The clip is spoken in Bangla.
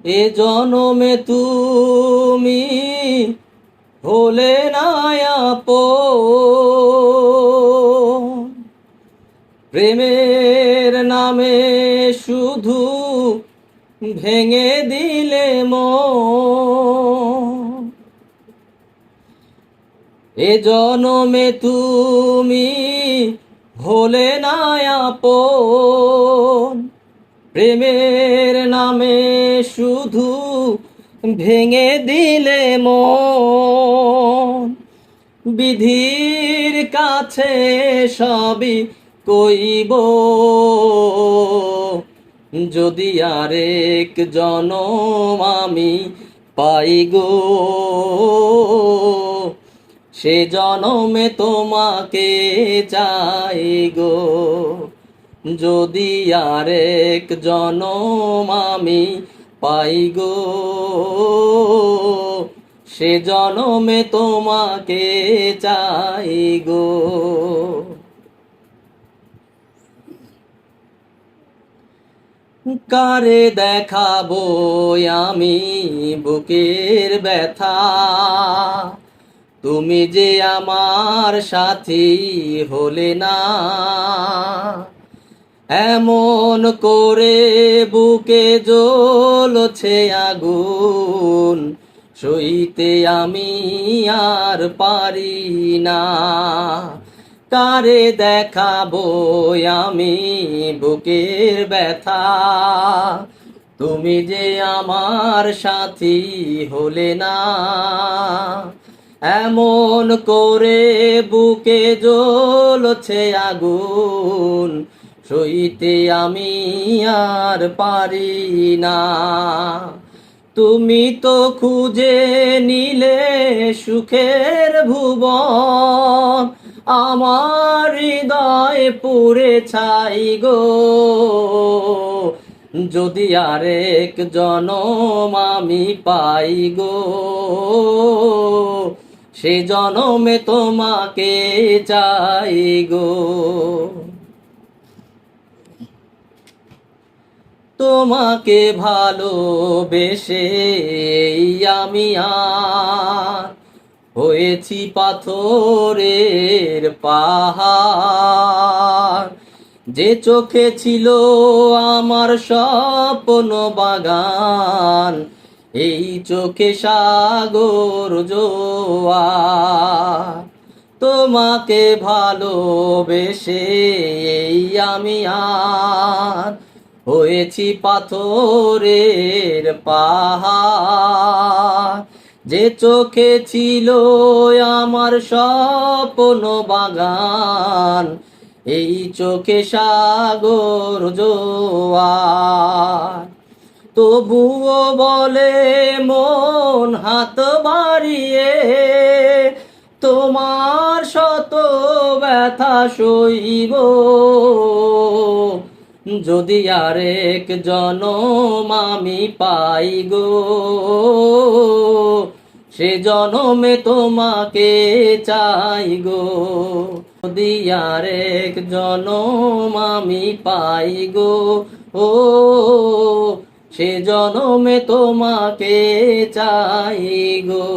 এ জনমে তুমি হলে না আপন, প্রেমের নামে শুধু ভেঙে দিলে মন। এ জনমে তুমি হলে না আপন, প্রেমের নামে শুধু ভেঙে দিলে মন। বিধির কাছে সবই কইব, যদি আরেক জনম আমি পাই গো, সে জনমে তোমাকে চাই গো। যদি আরেক জনম আমি পাই গো, সে জনমে তোমাকে চাই গো। কারে দেখাবো আমি বুকের ব্যথা, তুমি যে আমার সাথী হলে না। এমন করে বুকে জ্বলছে আগুন, সইতে আমি আর পারি না। কারে দেখাবো আমি বুকের ব্যথা, তুমি যে আমার সাথী হলে না। এমন করে বুকে জ্বলছে আগুন, সইতে আমি আর পারি না। তুমি তো খুঁজে নিলে সুখের ভুবন, আমার হৃদয় পুড়ে ছাই গো। যদি আরেক জনম আমি পাই গো, সে জনমে তোমাকে চাই গো। তোমাকে ভালোবেসে আমি আর হয়েছি পাথরের পাহাড়। যে চোখে ছিল আমার স্বপ্ন বাগান, এই চোখে সাগর জোয়ার। তোমাকে ভালোবেসে আমি আর হয়েছি পাথরের পাহাড়। যে চোখে ছিল আমার স্বপ্ন বাগান, এই চোখে সাগর জোয়ার। তবুও বলে মন হাত বাড়িয়ে, তোমার শত ব্যথা সইব, যদি আরেক জনম আমি পাই গো, সে জনমে তোমাকে চাই গো। যদি আরেক জনম আমি পাই গো, ও সে জনমে তোমাকে চাই গো।